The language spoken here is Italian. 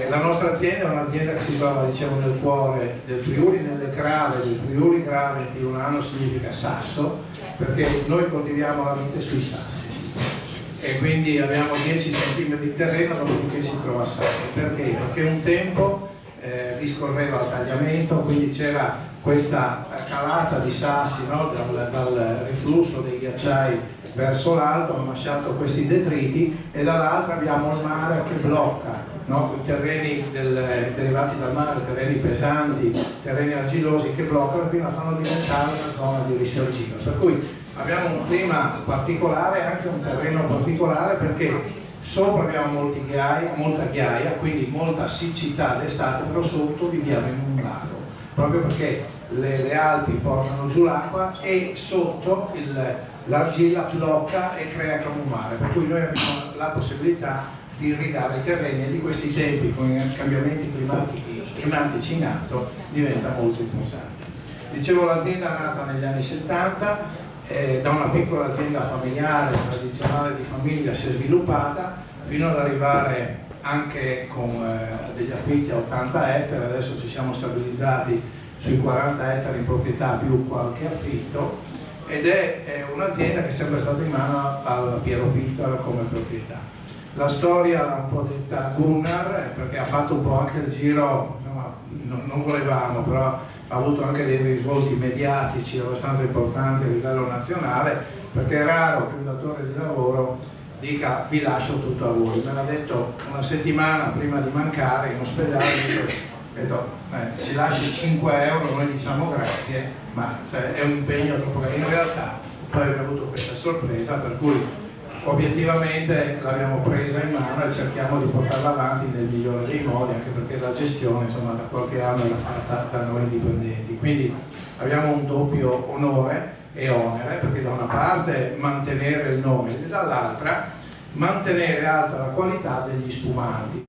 La nostra azienda è un'azienda che si trova, dicevo, nel cuore del Friuli, nelle grave del Friuli. Grave in friulano significa sasso, perché noi coltiviamo la vite sui sassi e quindi abbiamo 10 cm di terreno dopodiché si trova sasso. Perché? Perché un tempo discorreva il tagliamento, quindi c'era questa calata di sassi, no? dal riflusso dei ghiacciai verso l'alto, hanno lasciato questi detriti, e dall'altra abbiamo il mare che blocca, no? I terreni derivati dal mare, terreni pesanti, terreni argilosi che bloccano e quindi la fanno diventare una zona di risergino. Per cui abbiamo un clima particolare, anche un terreno particolare, perché sopra abbiamo molta ghiaia, quindi molta siccità d'estate, però sotto viviamo in un lago, proprio perché le Alpi portano giù l'acqua e sotto l'argilla blocca e crea come un mare, per cui noi abbiamo la possibilità di irrigare i terreni, e di questi tempi con i cambiamenti climatici in atto diventa molto importante. Dicevo, l'azienda è nata negli anni 70, da una piccola azienda familiare, tradizionale di famiglia, si è sviluppata fino ad arrivare anche con degli affitti a 80 ettari, adesso ci siamo stabilizzati sui 40 ettari in proprietà più qualche affitto, ed è un'azienda che è sempre stata in mano al Piero Pittor come proprietà. La storia l'ha un po' detta Gunnar, perché ha fatto un po' anche il giro, insomma, non volevamo, però ha avuto anche dei risvolti mediatici abbastanza importanti a livello nazionale, perché è raro che un datore di lavoro dica vi lascio tutto a voi. Me l'ha detto una settimana prima di mancare in ospedale, ci lasci 5 euro, noi diciamo grazie, ma cioè, è un impegno troppo grande. In realtà poi abbiamo avuto questa sorpresa, per cui obiettivamente l'abbiamo presa in mano e cerchiamo di portarla avanti nel migliore dei modi, anche perché la gestione, insomma, da qualche anno è fatta da noi dipendenti, quindi abbiamo un doppio onore e onere, perché da una parte mantenere il nome e dall'altra mantenere alta la qualità degli spumanti.